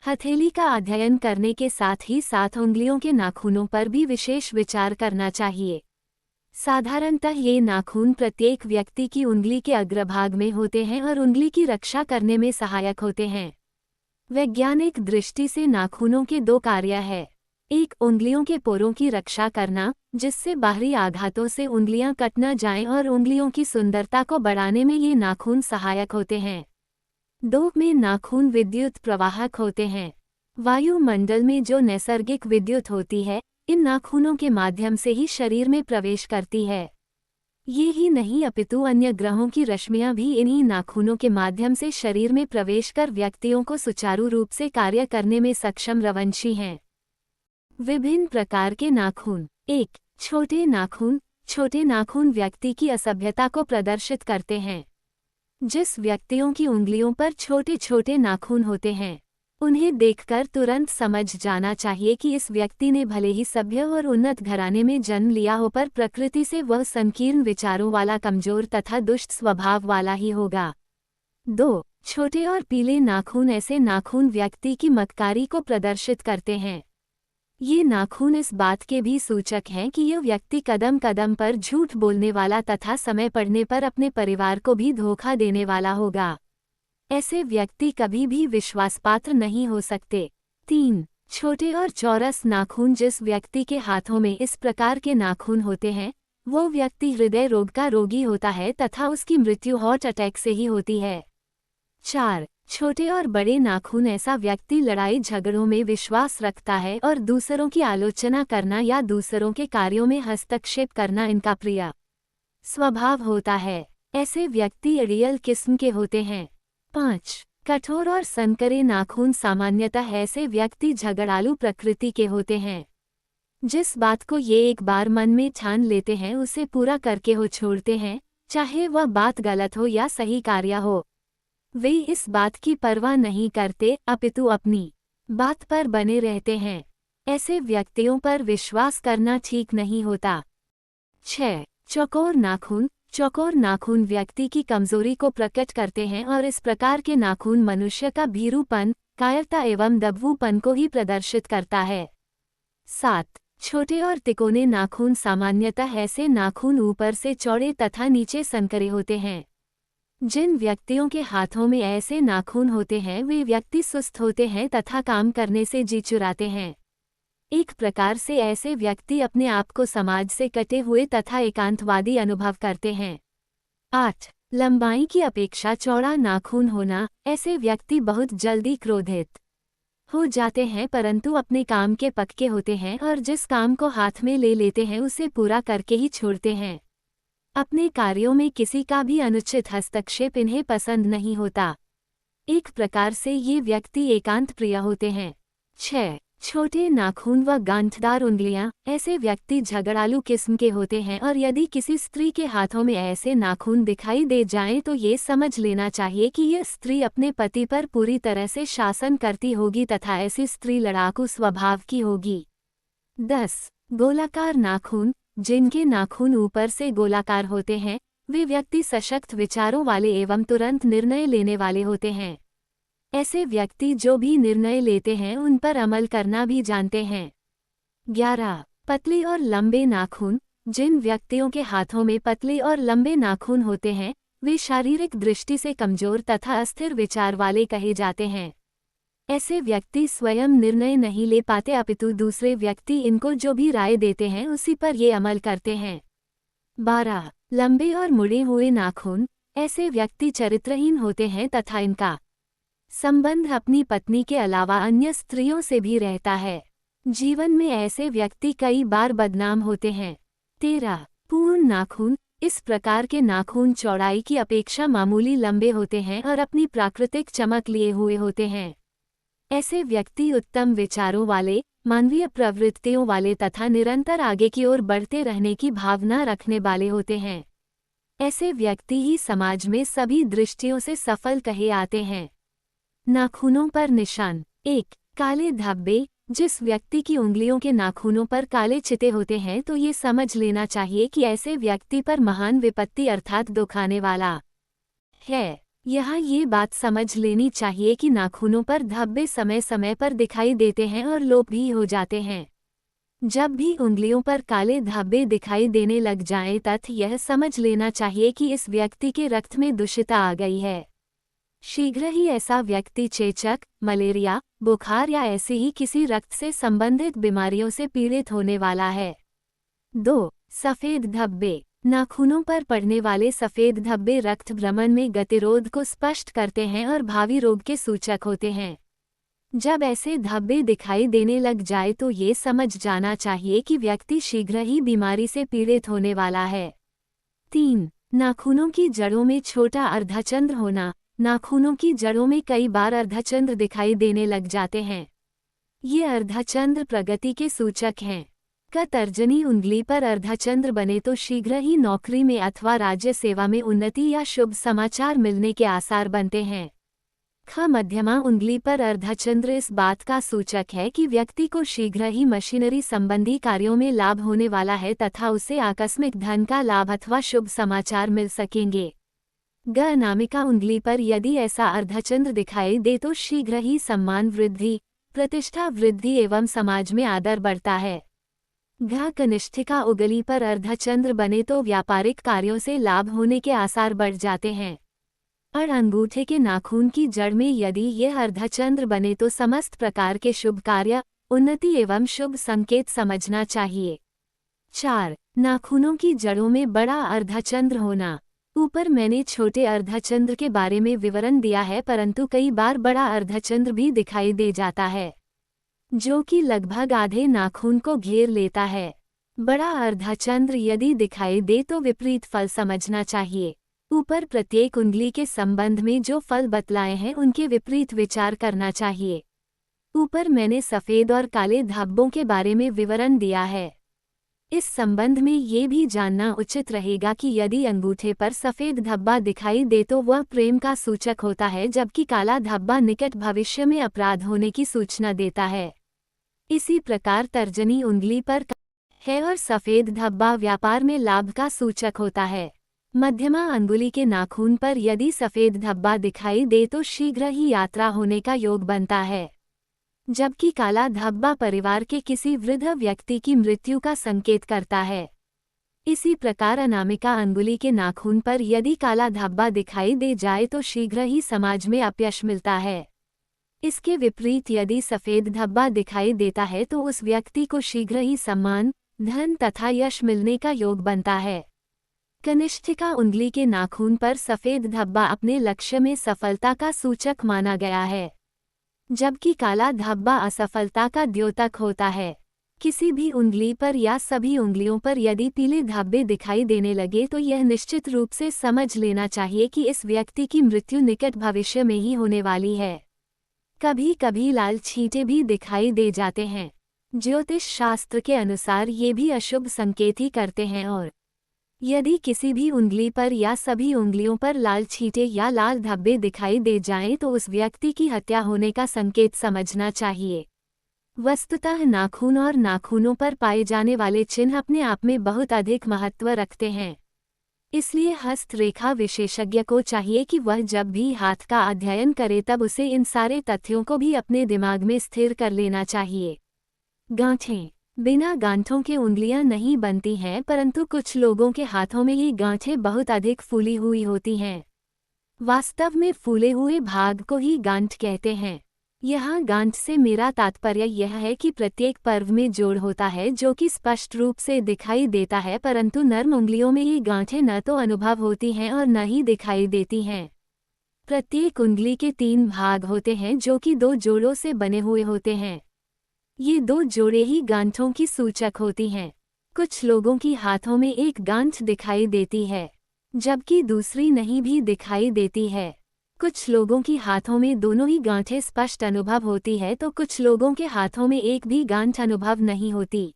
हथेली का अध्ययन करने के साथ ही साथ उंगलियों के नाखूनों पर भी विशेष विचार करना चाहिए। साधारणतः ये नाखून प्रत्येक व्यक्ति की उंगली के अग्रभाग में होते हैं और उंगली की रक्षा करने में सहायक होते हैं। वैज्ञानिक दृष्टि से नाखूनों के दो कार्य हैं। एक, उंगलियों के पोरों की रक्षा करना, जिससे बाहरी आघातों से उंगलियां कट न जाएं, और उंगलियों की सुंदरता को बढ़ाने में ये नाखून सहायक होते हैं। दो में नाखून विद्युत प्रवाहक होते हैं। वायुमंडल में जो नैसर्गिक विद्युत होती है, इन नाखूनों के माध्यम से ही शरीर में प्रवेश करती है। ये ही नहीं अपितु अन्य ग्रहों की रश्मियां भी इन्हीं नाखूनों के माध्यम से शरीर में प्रवेश कर व्यक्तियों को सुचारू रूप से कार्य करने में सक्षम रवंशी हैं। विभिन्न प्रकार के नाखून। 1. छोटे नाखून। छोटे नाखून व्यक्ति की असभ्यता को प्रदर्शित करते हैं। जिस व्यक्तियों की उंगलियों पर छोटे छोटे नाखून होते हैं, उन्हें देखकर तुरंत समझ जाना चाहिए कि इस व्यक्ति ने भले ही सभ्य और उन्नत घराने में जन्म लिया हो, पर प्रकृति से वह संकीर्ण विचारों वाला, कमजोर तथा दुष्ट स्वभाव वाला ही होगा। 2. छोटे और पीले नाखून। ऐसे नाखून व्यक्ति की मक्कारी को प्रदर्शित करते हैं। ये नाखून इस बात के भी सूचक हैं कि यह व्यक्ति कदम कदम पर झूठ बोलने वाला तथा समय पड़ने पर अपने परिवार को भी धोखा देने वाला होगा। ऐसे व्यक्ति कभी भी विश्वासपात्र नहीं हो सकते। 3. छोटे और चौरस नाखून। जिस व्यक्ति के हाथों में इस प्रकार के नाखून होते हैं, वो व्यक्ति हृदय रोग का रोगी होता है तथा उसकी मृत्यु हार्ट अटैक से ही होती है। 4. छोटे और बड़े नाखून। ऐसा व्यक्ति लड़ाई झगड़ों में विश्वास रखता है और दूसरों की आलोचना करना या दूसरों के कार्यों में हस्तक्षेप करना इनका प्रिय स्वभाव होता है। ऐसे व्यक्ति अड़ियल किस्म के होते हैं। 5. कठोर और संकरे नाखून। सामान्यतः ऐसे व्यक्ति झगड़ालू प्रकृति के होते हैं। जिस बात को ये एक बार मन में ठान लेते हैं, उसे पूरा करके हो छोड़ते हैं, चाहे वह बात गलत हो या सही कार्य हो। वे इस बात की परवाह नहीं करते, अपितु अपनी बात पर बने रहते हैं। ऐसे व्यक्तियों पर विश्वास करना ठीक नहीं होता। 6. चौकोर नाखून। चौकोर नाखून व्यक्ति की कमजोरी को प्रकट करते हैं और इस प्रकार के नाखून मनुष्य का भीरुपन, कायरता एवं दबवूपन को ही प्रदर्शित करता है। 7. छोटे और तिकोने नाखून। सामान्यतः ऐसे नाखून ऊपर से चौड़े तथा नीचे संकरे होते हैं। जिन व्यक्तियों के हाथों में ऐसे नाखून होते हैं, वे व्यक्ति सुस्त होते हैं तथा काम करने से जी चुराते हैं। एक प्रकार से ऐसे व्यक्ति अपने आप को समाज से कटे हुए तथा एकांतवादी अनुभव करते हैं। 8. लंबाई की अपेक्षा चौड़ा नाखून होना। ऐसे व्यक्ति बहुत जल्दी क्रोधित हो जाते हैं, परंतु अपने काम के पक्के होते हैं और जिस काम को हाथ में ले लेते हैं उसे पूरा करके ही छोड़ते हैं। अपने कार्यों में किसी का भी अनुचित हस्तक्षेप इन्हें पसंद नहीं होता। एक प्रकार से ये व्यक्ति एकांत प्रिय होते हैं। 6. छोटे नाखून व गांठदार उंगलियां। ऐसे व्यक्ति झगड़ालू किस्म के होते हैं और यदि किसी स्त्री के हाथों में ऐसे नाखून दिखाई दे जाएं, तो ये समझ लेना चाहिए कि यह स्त्री अपने पति पर पूरी तरह से शासन करती होगी तथा ऐसी स्त्री लड़ाकू स्वभाव की होगी। 10. गोलाकार नाखून। जिनके नाखून ऊपर से गोलाकार होते हैं, वे व्यक्ति सशक्त विचारों वाले एवं तुरंत निर्णय लेने वाले होते हैं। ऐसे व्यक्ति जो भी निर्णय लेते हैं उन पर अमल करना भी जानते हैं। 11. पतले और लंबे नाखून। जिन व्यक्तियों के हाथों में पतले और लंबे नाखून होते हैं, वे शारीरिक दृष्टि से कमजोर तथा अस्थिर विचार वाले कहे जाते हैं। ऐसे व्यक्ति स्वयं निर्णय नहीं ले पाते, अपितु दूसरे व्यक्ति इनको जो भी राय देते हैं उसी पर ये अमल करते हैं। 12. लंबे और मुड़े हुए नाखून। ऐसे व्यक्ति चरित्रहीन होते हैं तथा इनका संबंध अपनी पत्नी के अलावा अन्य स्त्रियों से भी रहता है। जीवन में ऐसे व्यक्ति कई बार बदनाम होते हैं। 13. पूर्ण नाखून। इस प्रकार के नाखून चौड़ाई की अपेक्षा मामूली लंबे होते हैं और अपनी प्राकृतिक चमक लिए हुए होते हैं। ऐसे व्यक्ति उत्तम विचारों वाले, मानवीय प्रवृत्तियों वाले तथा निरंतर आगे की ओर बढ़ते रहने की भावना रखने वाले होते हैं। ऐसे व्यक्ति ही समाज में सभी दृष्टियों से सफल कहे आते हैं। नाखूनों पर निशान। 1. काले धब्बे। जिस व्यक्ति की उंगलियों के नाखूनों पर काले चिते होते हैं, तो ये समझ लेना चाहिए कि ऐसे व्यक्ति पर महान विपत्ति अर्थात दुख आने वाला है। यहाँ ये बात समझ लेनी चाहिए कि नाखूनों पर धब्बे समय समय पर दिखाई देते हैं और लोप भी हो जाते हैं। जब भी उंगलियों पर काले धब्बे दिखाई देने लग जाएं तथ यह समझ लेना चाहिए कि इस व्यक्ति के रक्त में दूषितता आ गई है। शीघ्र ही ऐसा व्यक्ति चेचक, मलेरिया, बुखार या ऐसी ही किसी रक्त से संबंधित बीमारियों से पीड़ित होने वाला है। 2. सफ़ेद धब्बे। नाखूनों पर पड़ने वाले सफ़ेद धब्बे रक्त भ्रमण में गतिरोध को स्पष्ट करते हैं और भावी रोग के सूचक होते हैं। जब ऐसे धब्बे दिखाई देने लग जाए तो ये समझ जाना चाहिए कि व्यक्ति शीघ्र ही बीमारी से पीड़ित होने वाला है। 3. नाखूनों की जड़ों में छोटा अर्धचंद्र होना। नाखूनों की जड़ों में कई बार अर्धचंद्र दिखाई देने लग जाते हैं। ये अर्धचंद्र प्रगति के सूचक हैं। का तर्जनी उंगली पर अर्धचंद्र बने तो शीघ्र ही नौकरी में अथवा राज्य सेवा में उन्नति या शुभ समाचार मिलने के आसार बनते हैं। ख मध्यमा उंगली पर अर्धचंद्र इस बात का सूचक है कि व्यक्ति को शीघ्र ही मशीनरी संबंधी कार्यों में लाभ होने वाला है तथा उसे आकस्मिक धन का लाभ अथवा शुभ समाचार मिल सकेंगे। ग अनामिका उंगली पर यदि ऐसा अर्धचंद्र दिखाई दे तो शीघ्र ही सम्मान वृद्धि, प्रतिष्ठा वृद्धि एवं समाज में आदर बढ़ता है। घ कनिष्ठिका उंगली पर अर्धचंद्र बने तो व्यापारिक कार्यों से लाभ होने के आसार बढ़ जाते हैं। और अंगूठे के नाखून की जड़ में यदि यह अर्धचंद्र बने तो समस्त प्रकार के शुभ कार्य, उन्नति एवं शुभ संकेत समझना चाहिए। 4. नाखूनों की जड़ों में बड़ा अर्धचंद्र होना। ऊपर मैंने छोटे अर्धचंद्र के बारे में विवरण दिया है, परंतु कई बार बड़ा अर्धचंद्र भी दिखाई दे जाता है, जो कि लगभग आधे नाखून को घेर लेता है। बड़ा अर्धचंद्र यदि दिखाई दे तो विपरीत फल समझना चाहिए। ऊपर प्रत्येक उंगली के संबंध में जो फल बतलाए हैं उनके विपरीत विचार करना चाहिए। ऊपर मैंने सफ़ेद और काले धब्बों के बारे में विवरण दिया है। इस संबंध में ये भी जानना उचित रहेगा कि यदि अंगूठे पर सफ़ेद धब्बा दिखाई दे तो वह प्रेम का सूचक होता है, जबकि काला धब्बा निकट भविष्य में अपराध होने की सूचना देता है। इसी प्रकार तर्जनी उंगली पर है और सफ़ेद धब्बा व्यापार में लाभ का सूचक होता है। मध्यमा अंगुली के नाखून पर यदि सफ़ेद धब्बा दिखाई दे तो शीघ्र ही यात्रा होने का योग बनता है, जबकि काला धब्बा परिवार के किसी वृद्ध व्यक्ति की मृत्यु का संकेत करता है। इसी प्रकार अनामिका अंगुली के नाखून पर यदि काला धब्बा दिखाई दे जाए तो शीघ्र ही समाज में अपयश मिलता है। इसके विपरीत यदि सफ़ेद धब्बा दिखाई देता है तो उस व्यक्ति को शीघ्र ही सम्मान, धन तथा यश मिलने का योग बनता है। कनिष्ठिका उंगली के नाखून पर सफ़ेद धब्बा अपने लक्ष्य में सफलता का सूचक माना गया है, जबकि काला धब्बा असफलता का द्योतक होता है। किसी भी उंगली पर या सभी उंगलियों पर यदि पीले धब्बे दिखाई देने लगे तो यह निश्चित रूप से समझ लेना चाहिए कि इस व्यक्ति की मृत्यु निकट भविष्य में ही होने वाली है। कभी कभी लाल छींटे भी दिखाई दे जाते हैं। ज्योतिष शास्त्र के अनुसार ये भी अशुभ संकेत ही करते हैं और यदि किसी भी उंगली पर या सभी उंगलियों पर लाल छींटे या लाल धब्बे दिखाई दे जाएं तो उस व्यक्ति की हत्या होने का संकेत समझना चाहिए। वस्तुतः नाखून और नाखूनों पर पाए जाने वाले चिन्ह अपने आप में बहुत अधिक महत्व रखते हैं। इसलिए हस्तरेखा विशेषज्ञ को चाहिए कि वह जब भी हाथ का अध्ययन करे तब उसे इन सारे तथ्यों को भी अपने दिमाग में स्थिर कर लेना चाहिए। गांठें। बिना गांठों के उंगलियां नहीं बनती हैं, परंतु कुछ लोगों के हाथों में ये गांठें बहुत अधिक फूली हुई होती हैं। वास्तव में फूले हुए भाग को ही गांठ कहते हैं। यहाँ गांठ से मेरा तात्पर्य यह है कि प्रत्येक पर्व में जोड़ होता है जो कि स्पष्ट रूप से दिखाई देता है, परंतु नर्म उंगलियों में ये गांठें न तो अनुभव होती हैं और न ही दिखाई देती हैं। प्रत्येक उंगली के 3 भाग होते हैं जो कि 2 जोड़ों से बने हुए होते हैं। ये 2 जोड़े ही गांठों की सूचक होती हैं। कुछ लोगों की हाथों में एक गांठ दिखाई देती है, जबकि दूसरी नहीं भी दिखाई देती है। कुछ लोगों की हाथों में दोनों ही गांठें स्पष्ट अनुभव होती है तो कुछ लोगों के हाथों में एक भी गांठ अनुभव नहीं होती।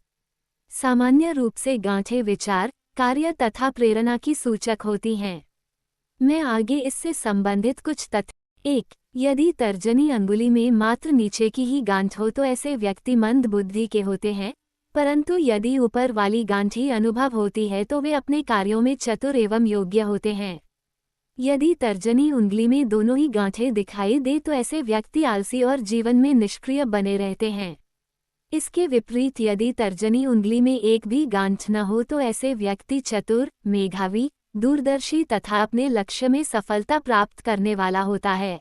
सामान्य रूप से गांठें विचार, कार्य तथा प्रेरणा की सूचक होती हैं। मैं आगे इससे संबंधित कुछ तथ्य 1. यदि तर्जनी अंगुली में मात्र नीचे की ही गांठ हो तो ऐसे व्यक्ति मंद बुद्धि के होते हैं, परंतु यदि ऊपर वाली गांठ ही अनुभव होती है तो वे अपने कार्यों में चतुर एवं योग्य होते हैं। यदि तर्जनी उंगली में दोनों ही गांठें दिखाई दे तो ऐसे व्यक्ति आलसी और जीवन में निष्क्रिय बने रहते हैं। इसके विपरीत यदि तर्जनी उंगली में एक भी गांठ न हो तो ऐसे व्यक्ति चतुर, मेधावी, दूरदर्शी तथा अपने लक्ष्य में सफलता प्राप्त करने वाला होता है।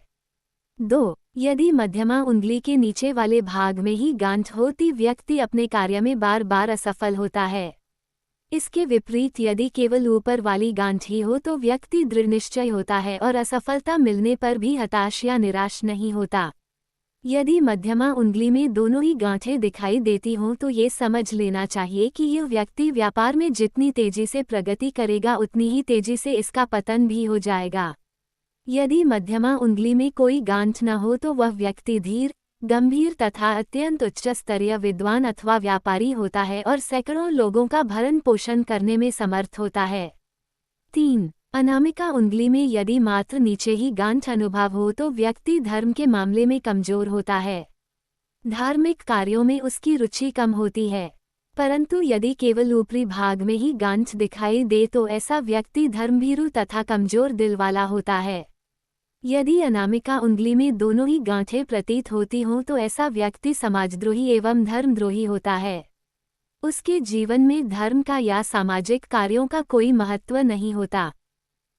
2. यदि मध्यमा उंगली के नीचे वाले भाग में ही गांठ हो तो व्यक्ति अपने कार्य में बार बार असफल होता है। इसके विपरीत यदि केवल ऊपर वाली गांठ ही हो तो व्यक्ति दृढ़निश्चय होता है और असफलता मिलने पर भी हताश या निराश नहीं होता। यदि मध्यमा उंगली में दोनों ही गांठें दिखाई देती हों तो ये समझ लेना चाहिए कि यह व्यक्ति व्यापार में जितनी तेजी से प्रगति करेगा उतनी ही तेजी से इसका पतन भी हो जाएगा। यदि मध्यमा उंगली में कोई गांठ न हो तो वह व्यक्ति धीर, गंभीर तथा अत्यंत उच्च स्तरीय विद्वान अथवा व्यापारी होता है और सैकड़ों लोगों का भरण पोषण करने में समर्थ होता है। 3. अनामिका उंगली में यदि मात्र नीचे ही गांठ अनुभव हो तो व्यक्ति धर्म के मामले में कमजोर होता है। धार्मिक कार्यों में उसकी रुचि कम होती है। परंतु यदि केवल ऊपरी भाग में ही गांठ दिखाई दे तो ऐसा व्यक्ति धर्मभीरू तथा कमजोर दिल वाला होता है। यदि अनामिका उंगली में दोनों ही गांठें प्रतीत होती हों तो ऐसा व्यक्ति समाजद्रोही एवं धर्मद्रोही होता है। उसके जीवन में धर्म का या सामाजिक कार्यों का कोई महत्व नहीं होता।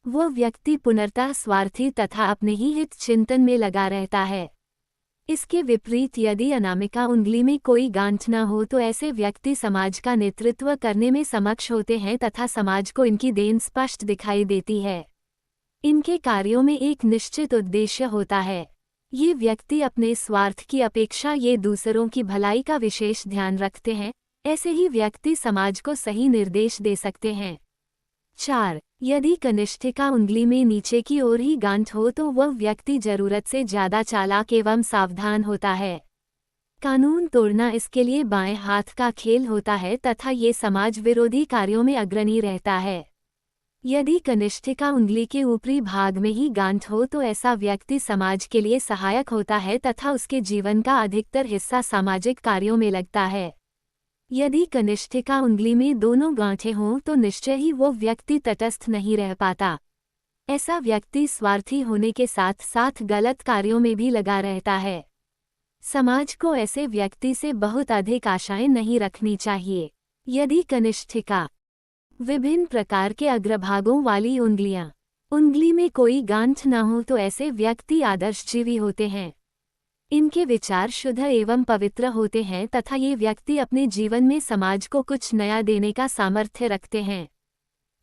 वह व्यक्ति पूर्णतः स्वार्थी तथा अपने ही हित चिंतन में लगा रहता है। इसके विपरीत यदि अनामिका उंगली में कोई गांठ न हो तो ऐसे व्यक्ति समाज का नेतृत्व करने में सक्षम होते हैं तथा समाज को इनकी देन स्पष्ट दिखाई देती है। इनके कार्यों में एक निश्चित उद्देश्य होता है। ये व्यक्ति अपने स्वार्थ की अपेक्षा ये दूसरों की भलाई का विशेष ध्यान रखते हैं। ऐसे ही व्यक्ति समाज को सही निर्देश दे सकते हैं। 4. यदि कनिष्ठिका उंगली में नीचे की ओर ही गांठ हो तो वह व्यक्ति जरूरत से ज्यादा चालाक एवं सावधान होता है। कानून तोड़ना इसके लिए बाएं हाथ का खेल होता है तथा ये समाज विरोधी कार्यों में अग्रणी रहता है। यदि कनिष्ठिका उंगली के ऊपरी भाग में ही गांठ हो तो ऐसा व्यक्ति समाज के लिए सहायक होता है तथा उसके जीवन का अधिकतर हिस्सा सामाजिक कार्यों में लगता है। यदि कनिष्ठिका उंगली में दोनों गांठें हों तो निश्चय ही वो व्यक्ति तटस्थ नहीं रह पाता। ऐसा व्यक्ति स्वार्थी होने के साथ साथ गलत कार्यों में भी लगा रहता है। समाज को ऐसे व्यक्ति से बहुत अधिक आशाएं नहीं रखनी चाहिए। यदि कनिष्ठिका विभिन्न प्रकार के अग्रभागों वाली उंगलियां उंगली में कोई गांठ न हो तो ऐसे व्यक्ति आदर्शजीवी होते हैं। इनके विचार शुद्ध एवं पवित्र होते हैं तथा ये व्यक्ति अपने जीवन में समाज को कुछ नया देने का सामर्थ्य रखते हैं।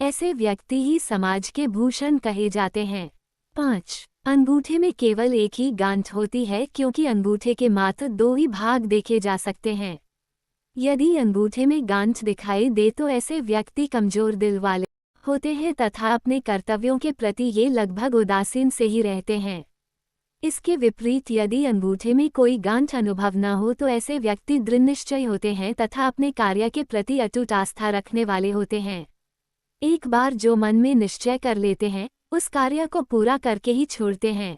ऐसे व्यक्ति ही समाज के भूषण कहे जाते हैं। 5. अंगूठे में केवल एक ही गांठ होती है क्योंकि अंगूठे के मात्र 2 ही भाग देखे जा सकते हैं। यदि अंगूठे में गांठ दिखाई दे तो ऐसे व्यक्ति कमजोर दिल वाले होते हैं तथा अपने कर्तव्यों के प्रति ये लगभग उदासीन से ही रहते हैं। इसके विपरीत यदि अंगूठे में कोई गांठ अनुभव न हो तो ऐसे व्यक्ति दृढ़निश्चयी होते हैं तथा अपने कार्य के प्रति अटूट आस्था रखने वाले होते हैं। एक बार जो मन में निश्चय कर लेते हैं उस कार्य को पूरा करके ही छोड़ते हैं।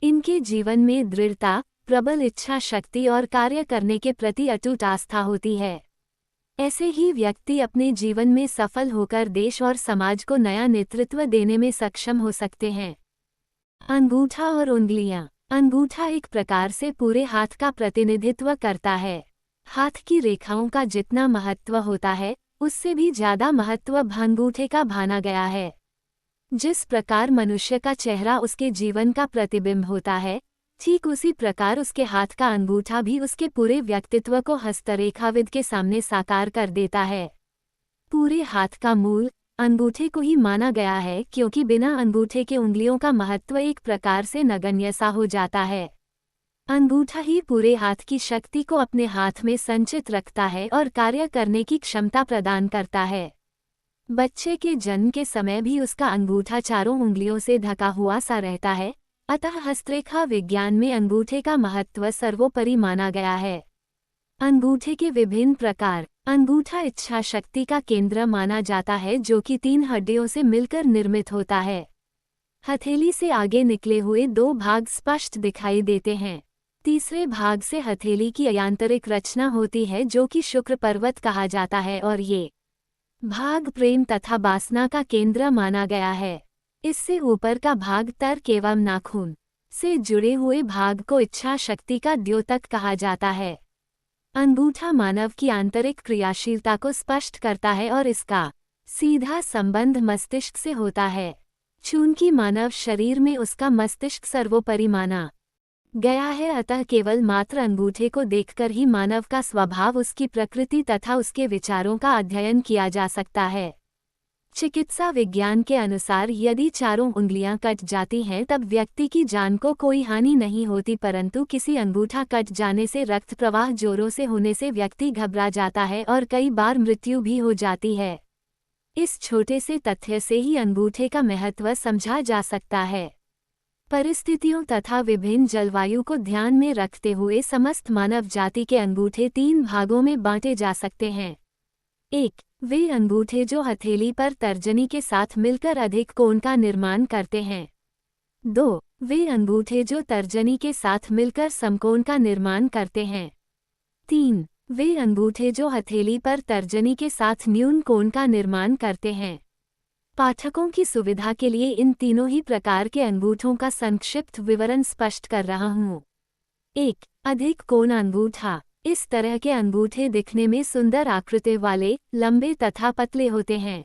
इनके जीवन में दृढ़ता, प्रबल इच्छा शक्ति और कार्य करने के प्रति अटूट आस्था होती है। ऐसे ही व्यक्ति अपने जीवन में सफल होकर देश और समाज को नया नेतृत्व देने में सक्षम हो सकते हैं। अंगूठा और उंगलियां। अंगूठा एक प्रकार से पूरे हाथ का प्रतिनिधित्व करता है। हाथ की रेखाओं का जितना महत्व होता है उससे भी ज्यादा महत्व अंगूठे का माना गया है। जिस प्रकार मनुष्य का चेहरा उसके जीवन का प्रतिबिंब होता है, ठीक उसी प्रकार उसके हाथ का अंगूठा भी उसके पूरे व्यक्तित्व को हस्तरेखाविद के सामने साकार कर देता है। पूरे हाथ का मूल अंगूठे को ही माना गया है क्योंकि बिना अंगूठे के उंगलियों का महत्व एक प्रकार से नगण्य सा हो जाता है। अंगूठा ही पूरे हाथ की शक्ति को अपने हाथ में संचित रखता है और कार्य करने की क्षमता प्रदान करता है। बच्चे के जन्म के समय भी उसका अंगूठा चारों उंगलियों से ढका हुआ सा रहता है, अतः हस्तरेखा विज्ञान में अंगूठे का महत्व सर्वोपरि माना गया है। अंगूठे के विभिन्न प्रकार। अंगूठा इच्छा शक्ति का केंद्र माना जाता है जो कि 3 हड्डियों से मिलकर निर्मित होता है। हथेली से आगे निकले हुए 2 भाग स्पष्ट दिखाई देते हैं। तीसरे भाग से हथेली की आंतरिक रचना होती है जो कि शुक्र पर्वत कहा जाता है और ये भाग प्रेम तथा वासना का केंद्र माना गया है। इससे ऊपर का भाग तर्क एवं नाखून से जुड़े हुए भाग को इच्छा शक्ति का द्योतक कहा जाता है। अंगूठा मानव की आंतरिक क्रियाशीलता को स्पष्ट करता है और इसका सीधा संबंध मस्तिष्क से होता है। चूंकि मानव शरीर में उसका मस्तिष्क सर्वोपरि माना गया है, अतः केवल मात्र अंगूठे को देखकर ही मानव का स्वभाव, उसकी प्रकृति तथा उसके विचारों का अध्ययन किया जा सकता है। चिकित्सा विज्ञान के अनुसार यदि चारों उंगलियां कट जाती हैं तब व्यक्ति की जान को कोई हानि नहीं होती, परंतु किसी अंगूठा कट जाने से रक्त प्रवाह जोरों से होने से व्यक्ति घबरा जाता है और कई बार मृत्यु भी हो जाती है। इस छोटे से तथ्य से ही अंगूठे का महत्व समझा जा सकता है। परिस्थितियों तथा विभिन्न जलवायु को ध्यान में रखते हुए समस्त मानव जाति के अंगूठे 3 भागों में बांटे जा सकते हैं। 1. वे अंगूठे जो हथेली पर तर्जनी के साथ मिलकर अधिक कोण का निर्माण करते हैं। 2. वे अंगूठे जो तर्जनी के साथ मिलकर समकोण का निर्माण करते हैं। 3. वे अंगूठे जो हथेली पर तर्जनी के साथ न्यून कोण का निर्माण करते हैं। पाठकों की सुविधा के लिए इन तीनों ही प्रकार के अंगूठों का संक्षिप्त विवरण स्पष्ट कर रहा हूँ। 1. अधिक कोण अंगूठा। इस तरह के अंगूठे दिखने में सुंदर आकृति वाले, लंबे तथा पतले होते हैं।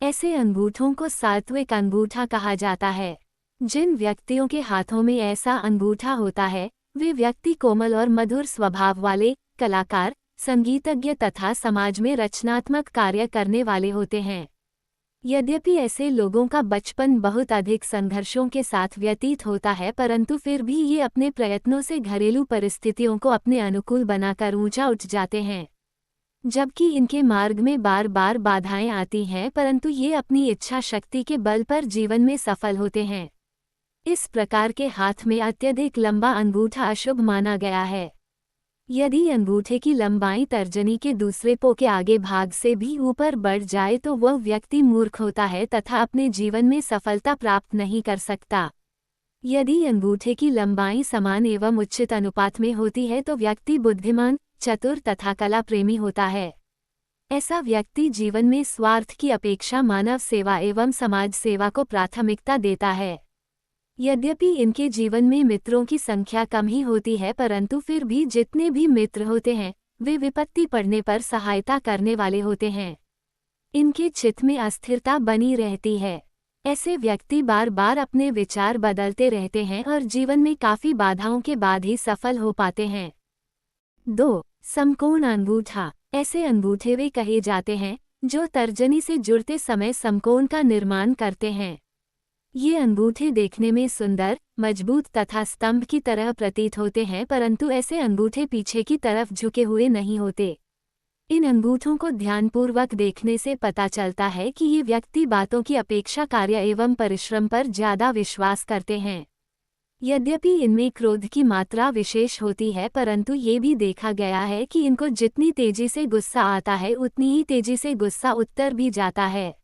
ऐसे अंगूठों को सात्विक अंगूठा कहा जाता है। जिन व्यक्तियों के हाथों में ऐसा अंगूठा होता है, वे व्यक्ति कोमल और मधुर स्वभाव वाले, कलाकार, संगीतज्ञ तथा समाज में रचनात्मक कार्य करने वाले होते हैं। यद्यपि ऐसे लोगों का बचपन बहुत अधिक संघर्षों के साथ व्यतीत होता है, परंतु फिर भी ये अपने प्रयत्नों से घरेलू परिस्थितियों को अपने अनुकूल बनाकर ऊंचा उठ जाते हैं। जबकि इनके मार्ग में बार बार बाधाएं आती हैं, परंतु ये अपनी इच्छा शक्ति के बल पर जीवन में सफल होते हैं। इस प्रकार के हाथ में अत्यधिक लंबा अंगूठा अशुभ माना गया है। यदि अंगूठे की लंबाई तर्जनी के दूसरे पो के आगे भाग से भी ऊपर बढ़ जाए तो वह व्यक्ति मूर्ख होता है तथा अपने जीवन में सफलता प्राप्त नहीं कर सकता। यदि अंगूठे की लंबाई समान एवं उचित अनुपात में होती है तो व्यक्ति बुद्धिमान, चतुर तथा कला प्रेमी होता है। ऐसा व्यक्ति जीवन में स्वार्थ की अपेक्षा मानव सेवा एवं समाज सेवा को प्राथमिकता देता है। यद्यपि इनके जीवन में मित्रों की संख्या कम ही होती है, परंतु फिर भी जितने भी मित्र होते हैं वे विपत्ति पड़ने पर सहायता करने वाले होते हैं। इनके चित्त में अस्थिरता बनी रहती है। ऐसे व्यक्ति बार बार अपने विचार बदलते रहते हैं और जीवन में काफी बाधाओं के बाद ही सफल हो पाते हैं। 2. समकोण अंगूठा। ऐसे अंगूठे वे कहे जाते हैं जो तर्जनी से जुड़ते समय समकोण का निर्माण करते हैं। ये अंगूठे देखने में सुंदर, मजबूत तथा स्तंभ की तरह प्रतीत होते हैं, परंतु ऐसे अंगूठे पीछे की तरफ झुके हुए नहीं होते। इन अंगूठों को ध्यानपूर्वक देखने से पता चलता है कि ये व्यक्ति बातों की अपेक्षा कार्य एवं परिश्रम पर ज्यादा विश्वास करते हैं। यद्यपि इनमें क्रोध की मात्रा विशेष होती है, परंतु ये भी देखा गया है कि इनको जितनी तेजी से गुस्सा आता है उतनी ही तेजी से गुस्सा उतर भी जाता है।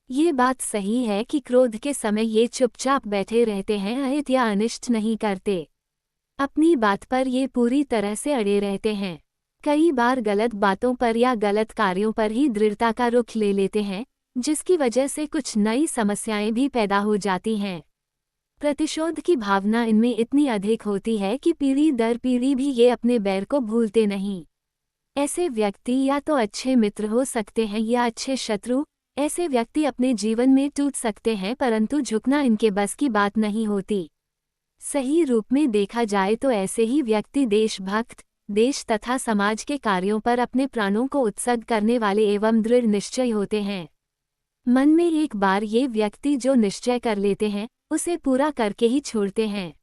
ये बात सही है कि क्रोध के समय ये चुपचाप बैठे रहते हैं, अहित या अनिष्ट नहीं करते। अपनी बात पर ये पूरी तरह से अड़े रहते हैं। कई बार गलत बातों पर या गलत कार्यों पर ही दृढ़ता का रुख ले लेते हैं, जिसकी वजह से कुछ नई समस्याएं भी पैदा हो जाती हैं। प्रतिशोध की भावना इनमें इतनी अधिक होती है कि पीढ़ी दर पीढ़ी भी ये अपने बैर को भूलते नहीं। ऐसे व्यक्ति या तो अच्छे मित्र हो सकते हैं या अच्छे शत्रु। ऐसे व्यक्ति अपने जीवन में टूट सकते हैं, परंतु झुकना इनके बस की बात नहीं होती। सही रूप में देखा जाए तो ऐसे ही व्यक्ति देशभक्त, देश तथा समाज के कार्यों पर अपने प्राणों को उत्सर्ग करने वाले एवं दृढ़ निश्चय होते हैं। मन में एक बार ये व्यक्ति जो निश्चय कर लेते हैं उसे पूरा करके ही छोड़ते हैं।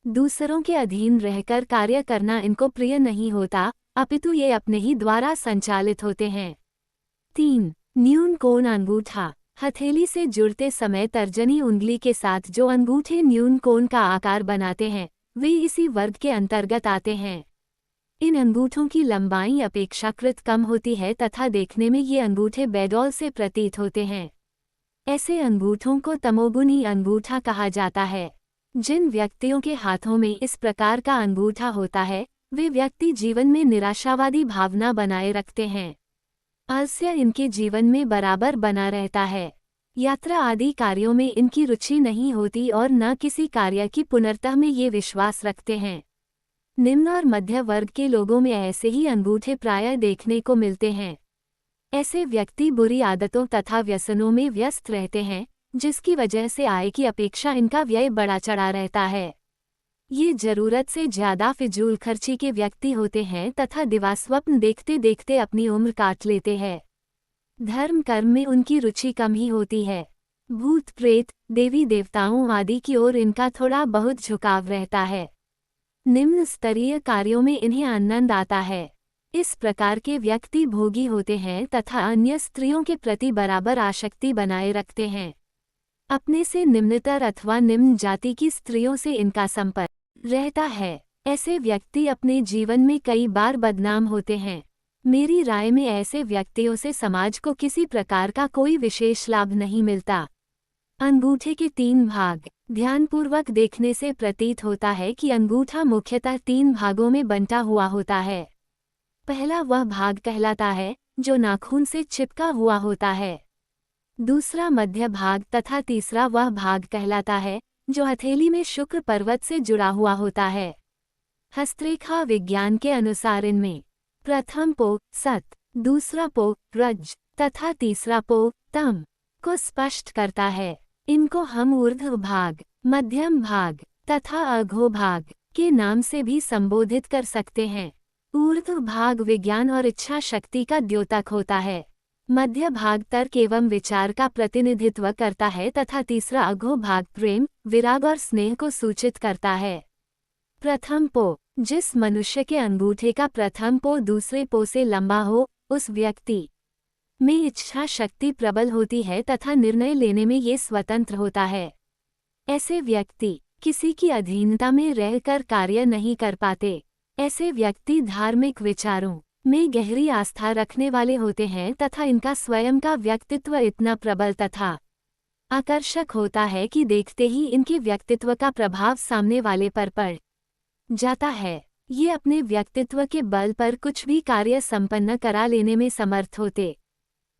दूसरों के अधीन रहकर कार्य करना इनको प्रिय नहीं होता, अपितु ये अपने ही द्वारा संचालित होते हैं। 3. न्यून कोण अंगूठा। हथेली से जुड़ते समय तर्जनी उंगली के साथ जो अंगूठे न्यून कोण का आकार बनाते हैं वे इसी वर्ग के अंतर्गत आते हैं। इन अंगूठों की लंबाई अपेक्षाकृत कम होती है तथा देखने में ये अंगूठे बेडौल से प्रतीत होते हैं। ऐसे अंगूठों को तमोगुणी अंगूठा कहा जाता है। जिन व्यक्तियों के हाथों में इस प्रकार का अंगूठा होता है वे व्यक्ति जीवन में निराशावादी भावना बनाए रखते हैं। आलस्य इनके जीवन में बराबर बना रहता है। यात्रा आदि कार्यों में इनकी रुचि नहीं होती और न किसी कार्य की पूर्णता में ये विश्वास रखते हैं। निम्न और मध्य वर्ग के लोगों में ऐसे ही अंगूठे प्रायः देखने को मिलते हैं। ऐसे व्यक्ति बुरी आदतों तथा व्यसनों में व्यस्त रहते हैं, जिसकी वजह से आय की अपेक्षा इनका व्यय बढ़ा चढ़ा रहता है। ये जरूरत से ज्यादा फिजूल खर्ची के व्यक्ति होते हैं तथा दिवास्वप्न देखते देखते अपनी उम्र काट लेते हैं। धर्म कर्म में उनकी रुचि कम ही होती है। भूत प्रेत, देवी देवताओं आदि की ओर इनका थोड़ा बहुत झुकाव रहता है। निम्न स्तरीय कार्यों में इन्हें आनंद आता है। इस प्रकार के व्यक्ति भोगी होते हैं तथा अन्य स्त्रियों के प्रति बराबर आसक्ति बनाए रखते हैं। अपने से निम्नतर अथवा निम्न जाति की स्त्रियों से इनका संपर्क रहता है। ऐसे व्यक्ति अपने जीवन में कई बार बदनाम होते हैं। मेरी राय में ऐसे व्यक्तियों से समाज को किसी प्रकार का कोई विशेष लाभ नहीं मिलता। अंगूठे के 3 भाग। ध्यानपूर्वक देखने से प्रतीत होता है कि अंगूठा मुख्यतः 3 भागों में बंटा हुआ होता है। पहला वह भाग कहलाता है जो नाखून से चिपका हुआ होता है। दूसरा मध्य भाग तथा तीसरा वह भाग कहलाता है जो हथेली में शुक्र पर्वत से जुड़ा हुआ होता है। हस्तरेखा विज्ञान के अनुसार इनमें प्रथम पो सत, दूसरा पो रज तथा तीसरा पो तम को स्पष्ट करता है। इनको हम ऊर्ध्व भाग, मध्यम भाग तथा अघो भाग के नाम से भी संबोधित कर सकते हैं। ऊर्ध्व भाग विज्ञान और इच्छा शक्ति का द्योतक होता है। मध्य भाग तर्क एवं विचार का प्रतिनिधित्व करता है तथा तीसरा अघो भाग प्रेम, विराग और स्नेह को सूचित करता है। प्रथम पो। जिस मनुष्य के अंगूठे का प्रथम पो दूसरे पो से लंबा हो, उस व्यक्ति में इच्छा शक्ति प्रबल होती है तथा निर्णय लेने में ये स्वतंत्र होता है। ऐसे व्यक्ति किसी की अधीनता में रहकर कार्य नहीं कर पाते। ऐसे व्यक्ति धार्मिक विचारों में गहरी आस्था रखने वाले होते हैं तथा इनका स्वयं का व्यक्तित्व इतना प्रबल तथा आकर्षक होता है कि देखते ही इनके व्यक्तित्व का प्रभाव सामने वाले पर पड़ जाता है। ये अपने व्यक्तित्व के बल पर कुछ भी कार्य संपन्न करा लेने में समर्थ होते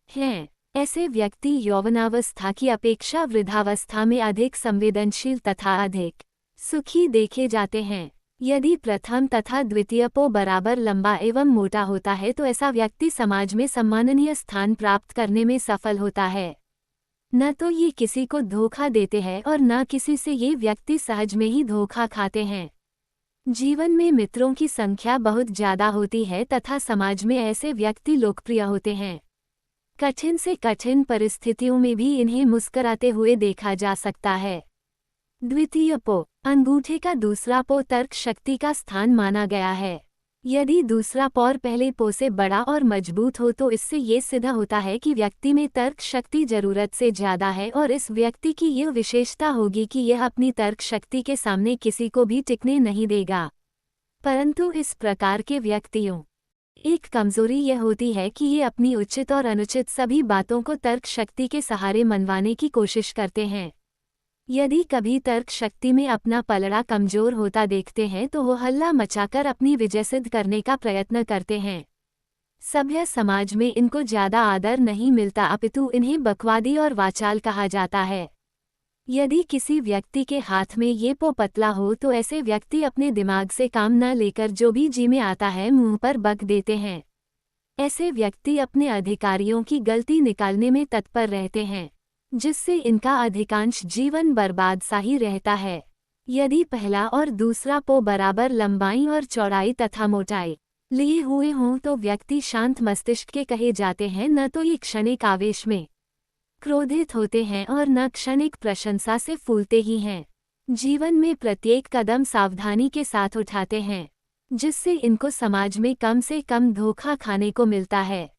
हैं। ऐसे व्यक्ति यौवनावस्था की अपेक्षा वृद्धावस्था में अधिक संवेदनशील तथा अधिक सुखी देखे जाते हैं। यदि प्रथम तथा द्वितीय पो बराबर लंबा एवं मोटा होता है तो ऐसा व्यक्ति समाज में सम्माननीय स्थान प्राप्त करने में सफल होता है। न तो ये किसी को धोखा देते हैं और न किसी से ये व्यक्ति सहज में ही धोखा खाते हैं। जीवन में मित्रों की संख्या बहुत ज्यादा होती है तथा समाज में ऐसे व्यक्ति लोकप्रिय होते हैं। कठिन से कठिन परिस्थितियों में भी इन्हें मुस्कुराते हुए देखा जा सकता है। द्वितीय पो। अंगूठे का दूसरा पो तर्क शक्ति का स्थान माना गया है। यदि दूसरा पो पहले पो से बड़ा और मजबूत हो तो इससे ये सिद्ध होता है कि व्यक्ति में तर्क शक्ति जरूरत से ज्यादा है और इस व्यक्ति की यह विशेषता होगी कि यह अपनी तर्क शक्ति के सामने किसी को भी टिकने नहीं देगा। परंतु इस प्रकार के व्यक्तियों एक कमजोरी यह होती है कि ये अपनी उचित और अनुचित सभी बातों को तर्क शक्ति के सहारे मनवाने की कोशिश करते हैं। यदि कभी तर्क शक्ति में अपना पलड़ा कमजोर होता देखते हैं तो वो हल्ला मचाकर अपनी विजय सिद्ध करने का प्रयत्न करते हैं। सभ्य समाज में इनको ज्यादा आदर नहीं मिलता अपितु इन्हें बकवादी और वाचाल कहा जाता है। यदि किसी व्यक्ति के हाथ में ये पो पतला हो तो ऐसे व्यक्ति अपने दिमाग से काम न लेकर जो भी जी में आता है मुंह पर बक देते हैं। ऐसे व्यक्ति अपने अधिकारियों की गलती निकालने में तत्पर रहते हैं, जिससे इनका अधिकांश जीवन बर्बाद सा ही रहता है। यदि पहला और दूसरा पो बराबर लंबाई और चौड़ाई तथा मोटाई लिए हुए हों तो व्यक्ति शांत मस्तिष्क के कहे जाते हैं। न तो ये क्षणिक आवेश में क्रोधित होते हैं और न क्षणिक प्रशंसा से फूलते ही हैं। जीवन में प्रत्येक कदम सावधानी के साथ उठाते हैं, जिससे इनको समाज में कम से कम धोखा खाने को मिलता है।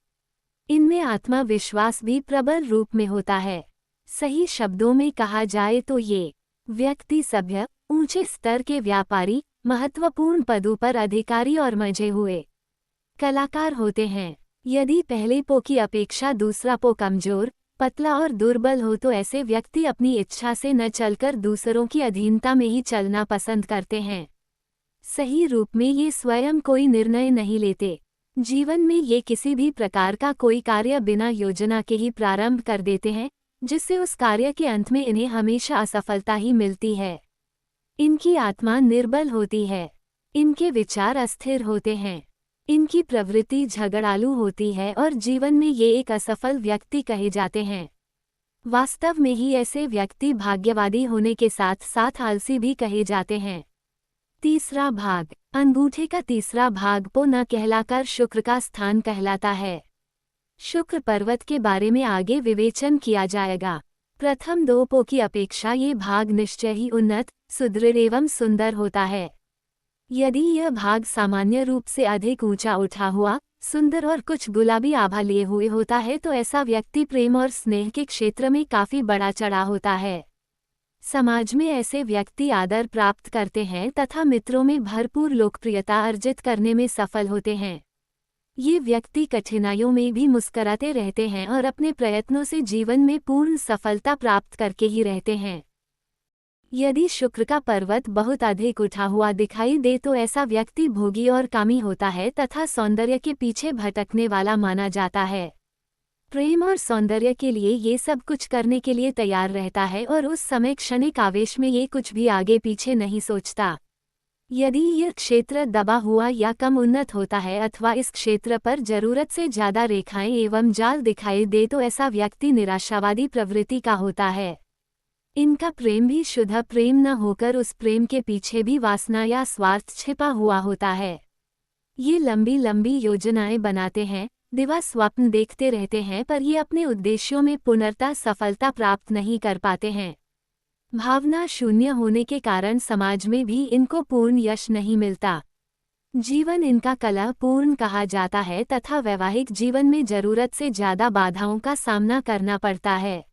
इनमें आत्मविश्वास भी प्रबल रूप में होता है। सही शब्दों में कहा जाए तो ये व्यक्ति सभ्य, ऊंचे स्तर के व्यापारी, महत्वपूर्ण पदों पर अधिकारी और मंजे हुए कलाकार होते हैं। यदि पहले पो की अपेक्षा दूसरा पो कमजोर, पतला और दुर्बल हो तो ऐसे व्यक्ति अपनी इच्छा से न चलकर दूसरों की अधीनता में ही चलना पसंद करते हैं। सही रूप में ये स्वयं कोई निर्णय नहीं लेते। जीवन में ये किसी भी प्रकार का कोई कार्य बिना योजना के ही प्रारंभ कर देते हैं, जिससे उस कार्य के अंत में इन्हें हमेशा असफलता ही मिलती है। इनकी आत्मा निर्बल होती है। इनके विचार अस्थिर होते हैं। इनकी प्रवृत्ति झगड़ालू होती है और जीवन में ये एक असफल व्यक्ति कहे जाते हैं। वास्तव में ही ऐसे व्यक्ति भाग्यवादी होने के साथ साथ आलसी भी कहे जाते हैं। तीसरा भाग। अंगूठे का तीसरा भाग पो न कहलाकर शुक्र का स्थान कहलाता है। शुक्र पर्वत के बारे में आगे विवेचन किया जाएगा। प्रथम दो पो की अपेक्षा ये भाग निश्चय ही उन्नत, सुदृढ़ एवं सुंदर होता है। यदि यह भाग सामान्य रूप से अधिक ऊंचा उठा हुआ, सुंदर और कुछ गुलाबी आभा लिए हुए होता है तो ऐसा व्यक्ति प्रेम और स्नेह के क्षेत्र में काफी बड़ा चढ़ा होता है। समाज में ऐसे व्यक्ति आदर प्राप्त करते हैं तथा मित्रों में भरपूर लोकप्रियता अर्जित करने में सफल होते हैं। ये व्यक्ति कठिनाइयों में भी मुस्कुराते रहते हैं और अपने प्रयत्नों से जीवन में पूर्ण सफलता प्राप्त करके ही रहते हैं। यदि शुक्र का पर्वत बहुत अधिक उठा हुआ दिखाई दे तो ऐसा व्यक्ति भोगी और कामी होता है तथा सौंदर्य के पीछे भटकने वाला माना जाता है। प्रेम और सौंदर्य के लिए ये सब कुछ करने के लिए तैयार रहता है और उस समय क्षणिक आवेश में ये कुछ भी आगे पीछे नहीं सोचता। यदि यह क्षेत्र दबा हुआ या कम उन्नत होता है अथवा इस क्षेत्र पर जरूरत से ज्यादा रेखाएं एवं जाल दिखाई दे तो ऐसा व्यक्ति निराशावादी प्रवृत्ति का होता है। इनका प्रेम भी शुद्ध प्रेम न होकर उस प्रेम के पीछे भी वासना या स्वार्थ छिपा हुआ होता है। ये लंबी लंबी योजनाएं बनाते हैं, दिवा स्वप्न देखते रहते हैं पर ये अपने उद्देश्यों में पूर्णतः सफलता प्राप्त नहीं कर पाते हैं। भावना शून्य होने के कारण समाज में भी इनको पूर्ण यश नहीं मिलता। जीवन इनका कलहपूर्ण कहा जाता है तथा वैवाहिक जीवन में जरूरत से ज्यादा बाधाओं का सामना करना पड़ता है।